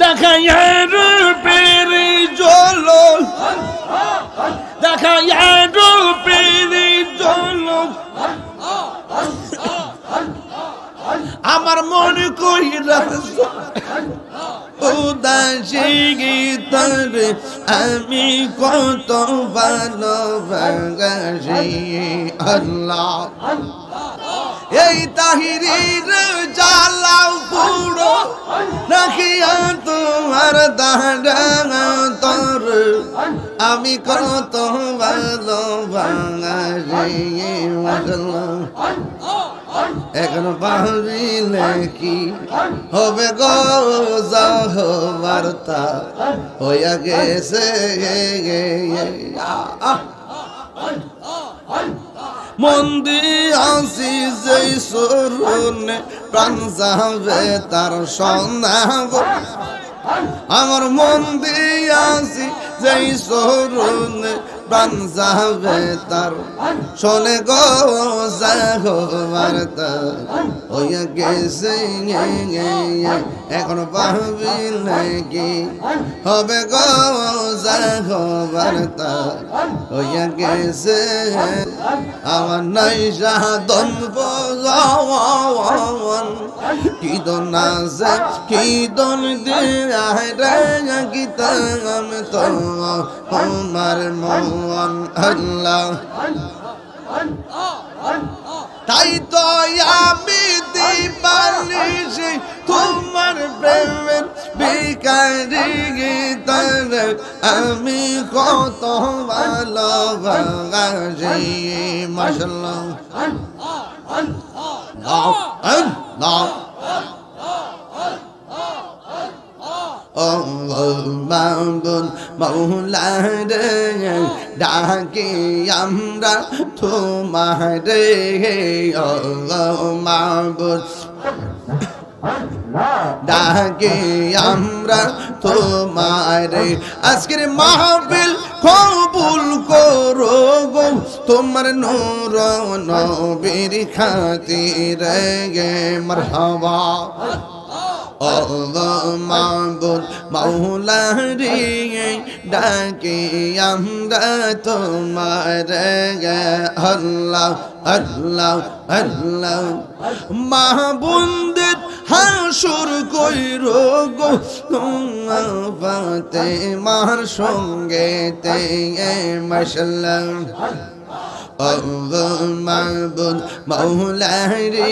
দেখাইয়া রূপের ঝলক দেখাইয়া রূপের ঝলক আমার মন কইরা উদাসী গীতরে আমি কত ভালোবাসি আল্লাহ এই তাহিরির জ্বালাও পুরো রাখিয়া তোমার দাঁড়াতর আমি কত ভালোবাসি এখন পারিলে কি হবে গো বার্তা হইয়া গেছে মন্দি আসি যেই সরুনে প্রাণ যাবে তার সন্ধাব আমার মন্দি আসি যেই সরুনে প্রাণ যাবে তার শোনে গো বার্তা হইয়া গেছে এখন ভাবিলে কি হবে গো বার্তা হইয়া গেছে আমার নাই সাধন বজাওয়ান কি দন আছে কি দন দিয়া রে গীতাম তো আমার মন আল্লাহ তাই তো আমি দিবানিশি তোমার প্রেমের ভিখারি গীতার আমি কত ভালোবাসি মাশাআল্লাহ আল্লাহ মাবুদ মৌলা রে ডাকি আমরা তোমারে মাবুদ ডাকি আমরা তোমারে আজকের মাহফিল কবুল করো গো তোমার নূর নবীর খাতিরে মারহাবা মাবুদ মৌলা রে ডাকি আমরা তোমারে আল্লাহ আল্লাহ আল্লাহ মাহবুদের হাসুর কইরো গো তোমাতে মার সঙ্গে তে মাশাআল্লাহ মাবুদ মৌলা রে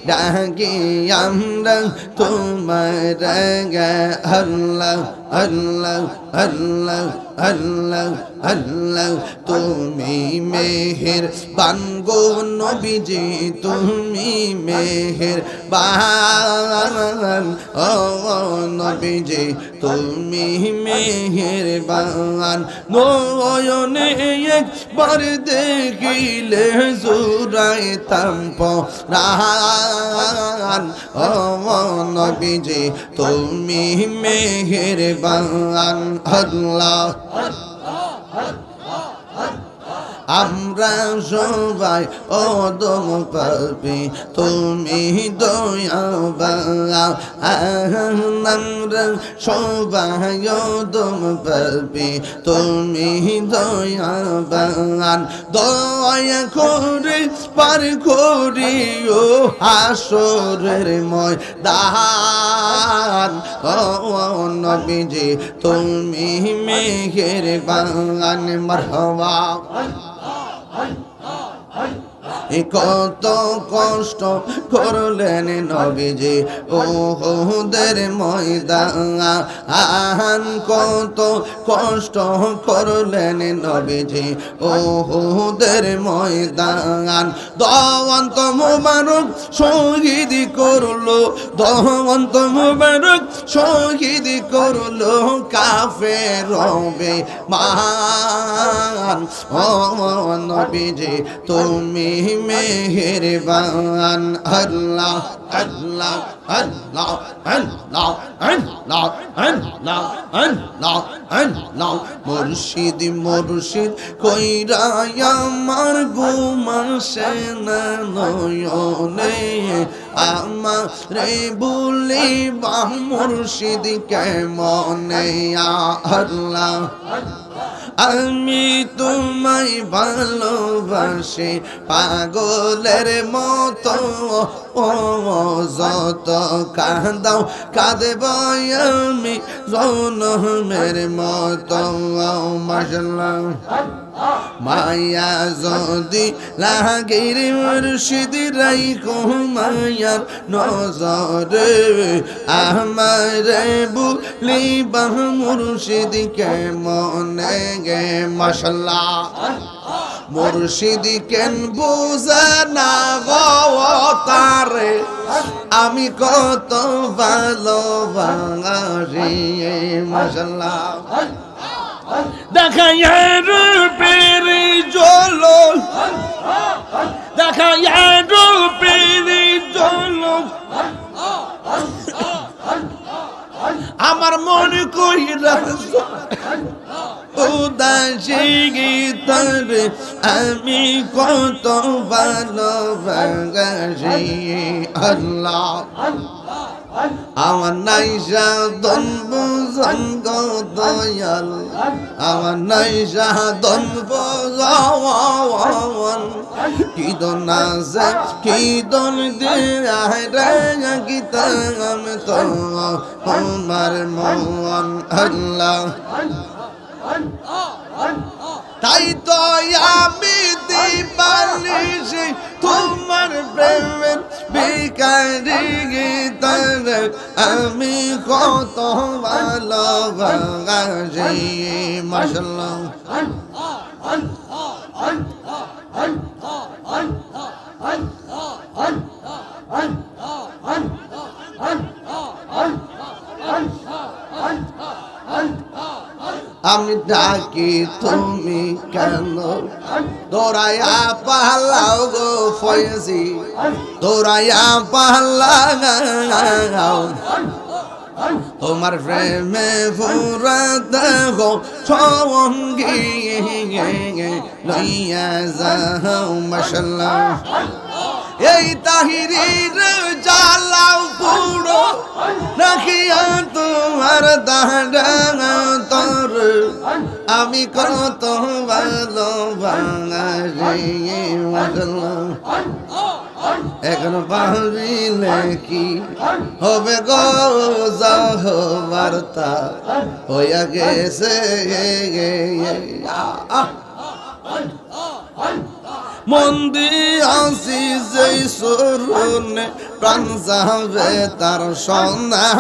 ডাকি আমরা তোমারে আল্লাহ আল্লাহ আল্লাহ আল্লাহ আল্লাহ তুমি মেহের বানগো নবীজি তুমি মেহের বান ও নবীজি তুমি মেহের বান নয়নে একবার দেখিলে জুরাইতাম পরাণ ও নবীজি তুমি মেহের বান আল্লাহ আমরা সবাই অদম পাপী তুমি দয়াবান আমরা সবাই অদম পাপী তুমি দয়াবান দয়া করে পার করিও হাসরের ময়দান ও নবীজি তুমি মেহেরবান মারহাবা কত কষ্ট করলেন নবীজি উহুদের ময়দান কত কষ্ট করলেন নবীজি উহুদের ময়দান দওয়ান্ত মুবারক শহীদ করলো দওয়ান্ত মুবারক শহীদ করলো কাফের বেঈমান ও নবীজি তুমি মেহেরবান আল্লাহ আল্লাহ আল্লাহ আল্লাহ আল্লাহ আল্লাহ আল্লাহ আল্লাহ মুর্শিদ মুর্শিদ কইরা আমার ঘুম আসে না নয়নে আমারে বলিবা মুর্শিদ কেমনে আল্লাহ আমি তোমায় ভালোবাসি পাগলের মতো ও যত কাঁদাও কাঁদব আমি জনমের মতো মাশাআল্লাহ মায়া যদি লাগির মুর্শিদ রাইখো মায়ার নজরে আমারে বলিবা মুর্শিদ কেমনে গে মাশাআল্লাহ মুর্শিদ কেন বুঝে না গো তারে আমি কত ভালোবাসি মাশাআল্লাহ দেখায় রূপের ঝলক দেখায় রূপের ঝলক আমার মন কইরা উদাসী গীতরে আমি কত ভালোবাসি আল্লাহ আমার নাইসা দনব জঙ্গ দয়াল আমার নাইসা দনব জওয়ান কি দন আছে কি দন দে রে গীত আমি তো তোমার মন আল্লাহ তাই তো আমি দিবানিশি তোমার প্রেমের ভিখারি গীতর আমি কত ভালোবাসি মাশাআল্লাহ আমি ডাকি তুমি কেন দৌড়াইয়া পালাও গো ফয়েজি দৌড়াইয়া পালাও তোমার প্রেমে পুরা দেহ সঙ্গী লইয়া যাও মাশাআল্লাহ এই তাহিরির জ্বালাও পুরো রাখিয়া তোমার দাঁড়া তোর আমি কত ভালোবাসি এখন পারিলে কি হবে গো বার্তা হইয়া গেছে মন্দি আসি যেই সরুনে প্রাণ যাবে তার সন্ধান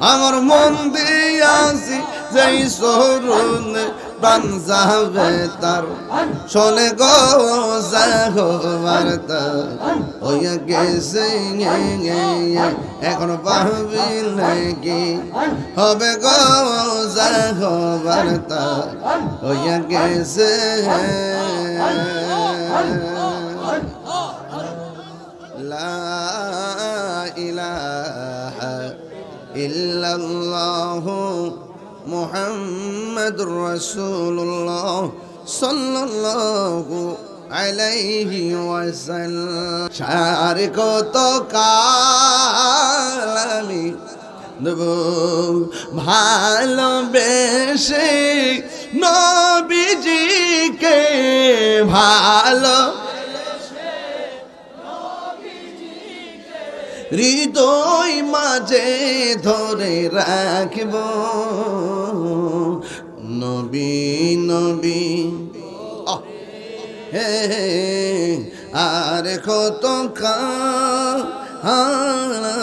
আমার মন্দি আসি যেই সরুনে প্রাণ যাবে তার শোনে গো বার্তা হইয়া গেছে এখন ভাবিলে কি হবে গো বার্তা হইয়া গেছে লা ইলাহা ইল্লাল্লাহু মুহাম্মাদুর রাসূলুল্লাহ সাল্লাল্লাহু আলাইহি ওয়াসাল্লাম শার কত কাল আমি দেব ভালোবেসে নবীজিকে ভালো হৃদয় মাঝে ধরে রাখব নবী নবী হে আর কত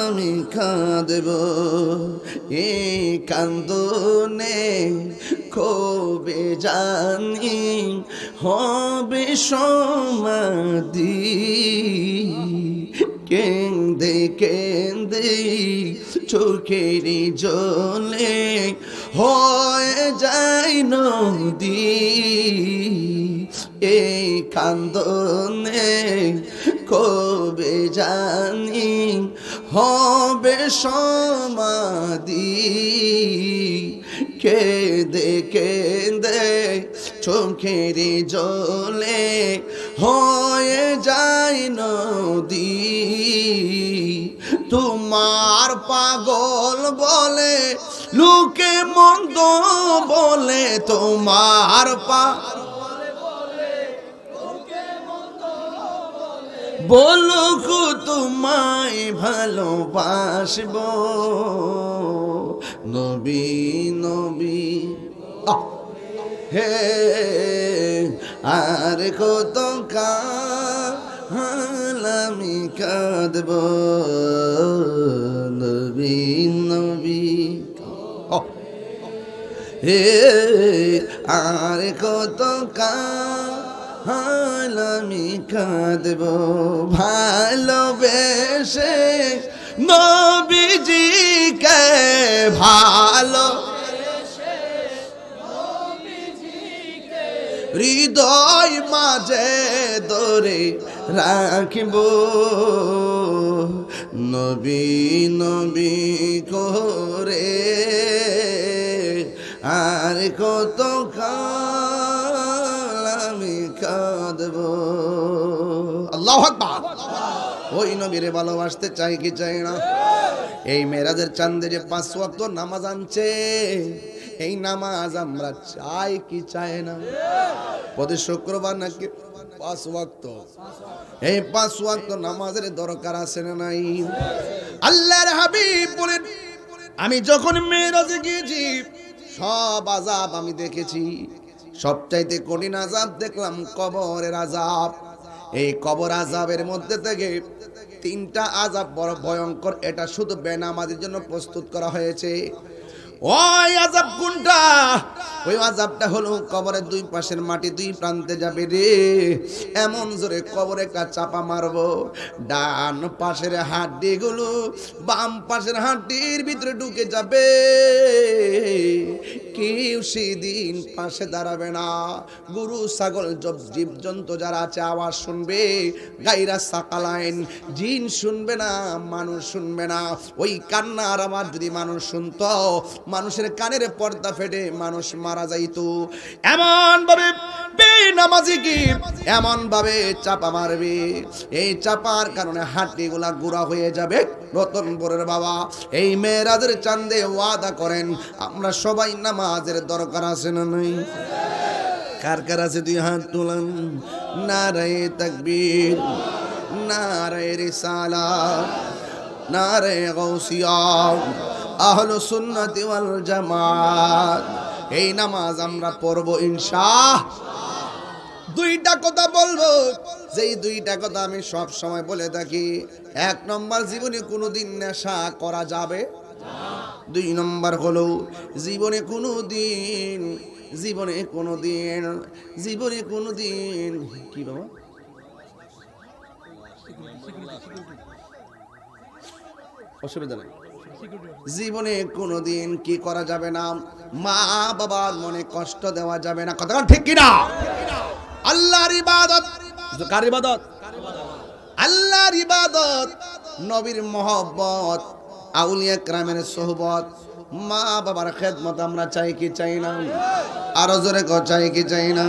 আমি কাঁদব এই কান্দনে কবে জানি হবে সমাধি কেন্দে কেন্দে চোখের জলে হয়ে যায় নদী এই কান্দনে কবে জানি হবে সমাধি। কেঁদে কেঁদে চোখের জলে হয়ে যায় নদী। তোমার পাগল বলে লোকে মন্দ বলে, তোমার বলুক তোমায় ভালোবাসবো। নবী নবী হে আর কত কাল আমি কাঁদব। নবী নবী হে আর কত কাল আমি কাঁদব। ভালোবেসে নবীজিকে ভালো হৃদয় মাঝে ধরে রাখিব। নবী নবী করে আর কত কাল আমি কাঁদব। আল্লাহু আকবার। ওই নবীরে ভালোবাসতে চাই কি চাই না? এই মেরাজের চাঁদে যে 5 ওয়াক্ত নামাজ আনছে, এই নামাজ আমরা চাই কি চাই না? প্রতি শুক্রবার নাকি 5 ওয়াক্ত, এই 5 ওয়াক্ত নামাজের দরকার আছে না নাই? আল্লাহর হাবিব বলেন, আমি যখন মেরাজে গিয়েছি সব আযাব আমি দেখেছি, সবচাইতে কঠিন আযাব দেখলাম কবরের আযাব। এই কবর আযাবের মধ্যে থেকে 3টা আযাব বড় ভয়ঙ্কর। এটা শুধু বেনামাজির জন্য প্রস্তুত করা হয়েছে। ওই আযাব কোনটা? ওই আযাবটা হলো কবরের 2 পাশের মাটি 2 প্রান্তে যাবে রে, এমন জোরে কবরে একটা চাপা মারবো, ডান পাশের হাড্ডিগুলো বাম পাশের হাড্ডির ভিতরে ঢুকে যাবে। কেউ সেদিন পাশে দাঁড়াবে না। গরু ছাগল জীবজন্তু যারা আছে আওয়াজ শুনবে, গায়রা সাকালাইন জিন শুনবে না, মানুষ শুনবে না। ওই কান্নার আওয়াজ যদি মানুষ শুনতো, মানুষের কানের পর্দা ফেটে মানুষ মারা যাইতো। এমন ভাবে বেনামাজি কি এমন ভাবে চাপা মারবে, এই চাপার কারণে হাড্ডিগুলা গুঁড়া হয়ে যাবে। রতনপুরের বাবা এই মেরাজের চাঁদে ওয়াদা করেন, আমরা সবাই নামাজের দরকার আছে না নাই? কার কার আছে 2 হাত তুলান। নারায়ে তাকবীর, নারায়ে রিসালাত, নারায়ে গাউসিয়া, আহলুস সুন্নাতি ওয়াল জামাত। এই নামাজ আমরা পড়ব ইনশাআল্লাহ। 2টা কথা বলবো, যেই 2টা কথা আমি সব সময় বলে থাকি। 1 নম্বর, জীবনে কোনোদিন নেশা করা যাবে না। 2 নম্বর হলো জীবনে কোনোদিন কি বাবা অসুবিধা নাই, জীবনে কোনোদিন কি করা যাবে না? মা বাবার মনে কষ্ট দেওয়া যাবে না। কথা ঠিক কিনা? আল্লাহর ইবাদত, কার ইবাদত? আল্লাহর ইবাদত, নবীর মহব্বত, আউলিয়া কেরামের সোহবত, মা বাবার খেদমত আমরা চাই কি চাই না? আরো জোরে চাই কি চাই না?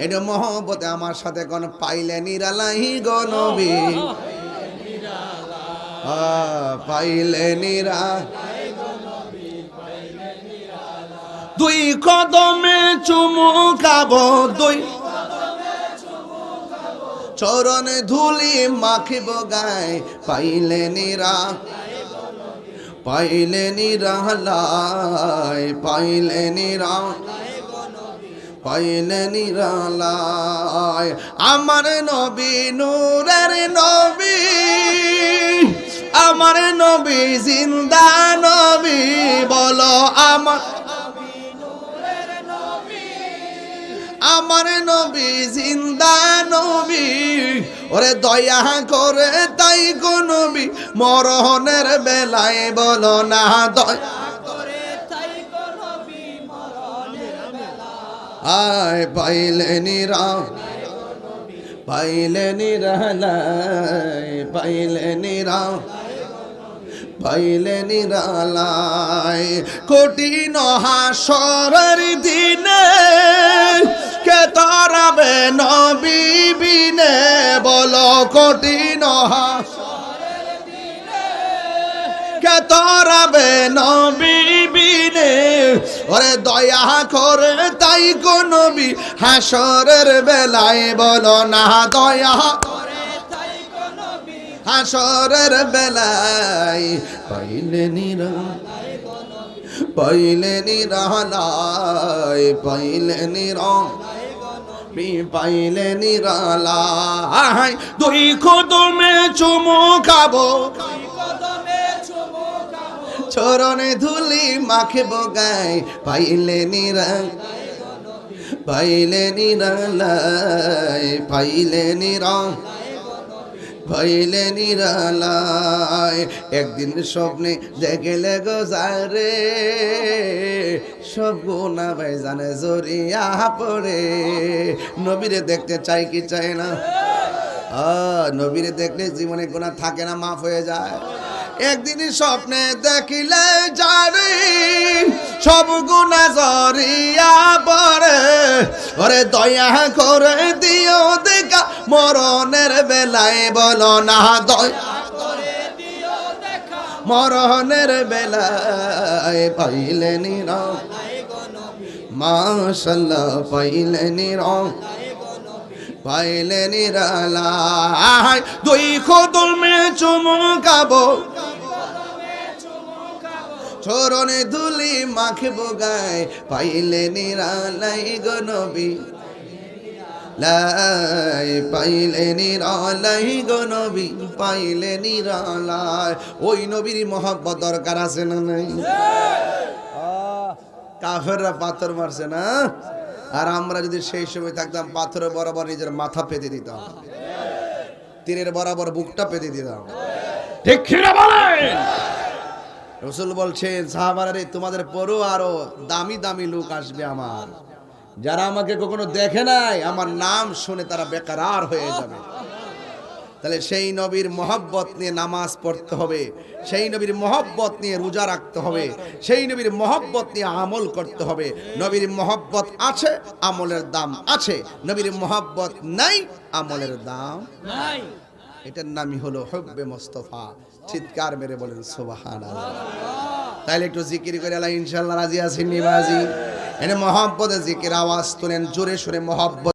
এটা মহব্বতে আমার সাথে কোন পাইলে নিরালাই গো নবী, পাইলে নিরা। 2 কদমে চুমু খাবো, 2 চরণে ধুলি মাখিব গায়, পাইলে নিরা, পাইলে নিরালাই, পাইলে নিরা, পাইলে নিরালাই। আমার নবী নূরের নবী, আমার নবী জিন্দা নবী, বলো আমার নবী জিন্দা নবী। ওরে দয়া করে তাই গো নবী, মরণের বেলায় বলো না দয়া করে তাই গো নবী, মরণের বেলায় আয় পাইলে নিরা, পাইলে নিরালাই, পাইলে নিরা। পাইলে নিরালায় কঠিন হাসরের দিনে কে তরাবে নবী বিনে বলো কঠিন হাসরের দিনে কে তরাবে নবী বিনে ওরে দয়া করে তাই গো নবী হাসরের বেলায় বলো না দয়া হাসরের বেলায় পাইলে নিরালায় পাইলে নিরালায় পাইলে পাইলে নিরালায় দুই কদমে চুমু খাবো চরণে ধুলি মাখবো গায় পাইলে পাইলে নিরালায় পাইলে পাইলে নিরালায় একদিন স্বপ্নে দেখলে গোজারে সব গুনাহ ভাই জানে জড়িয়া পড়ে নবীরে দেখতে চাই কি চাই না নবীরে দেখলে জীবনে গুনাহ থাকে না, মাফ হয়ে যায়। একদিন স্বপ্নে দেখিলে যারে সব গুনাহ জড়িয়া পড়ে ওরে দয়া করে দিও দেখা মরণের বেলায় বলো না দয়া করে দিও দেখা মরণের বেলায় পাইলে নিরালায় মাশাআল্লাহ পাইলে পাইলে নিরালায় দুই কদমে চুমু খাবো চরণে ধুলি মাখবো গায় পাইলে নিরালাই গো নবী লাই পাইলে নিরালাই গো নবী পাইলে নিরালাই ওই নবীর মহব্বত দরকার আছে না নাই? কাফেররা পাথর মারছে না, আর আমরা যদি সেই সময় থাকতাম পাথরের বরাবর নিজের মাথা পেতে দিতাম, তীরের বরাবর বুকটা পেতে দিতাম। ঠিক কিনা বলেন? রাসূল বলছেন সাহাবারা রে তোমাদের পরও আরো দামি দামি লোক আসবে আমার, যারা আমাকে কখনো দেখে নাই, আমার নাম শুনে তারা বেকরার হয়ে যাবে। তাহলে সেই নবীর মহব্বত নিয়ে নামাজ পড়তে হবে, সেই নবীর মহব্বত নিয়ে রোজা রাখতে হবে, সেই নবীর মহব্বত নিয়ে আমল করতে হবে। নবীর মহব্বত আছে, আমলের দাম আছে। নবীর মহব্বত নাই, আমলের দাম নাই। এটার নামই হলো হুব্বে মুস্তাফা। চিৎকার মেরে বলেন সুবহানাল্লাহ। তাইলে একটু জিকির করে আল্লাহ ইনশাআল্লাহ রাজি আছেন নিবাজি। এনে মহব্বতে জিকির আওয়াজ তোলেন জোরে সোরে মহব্বত।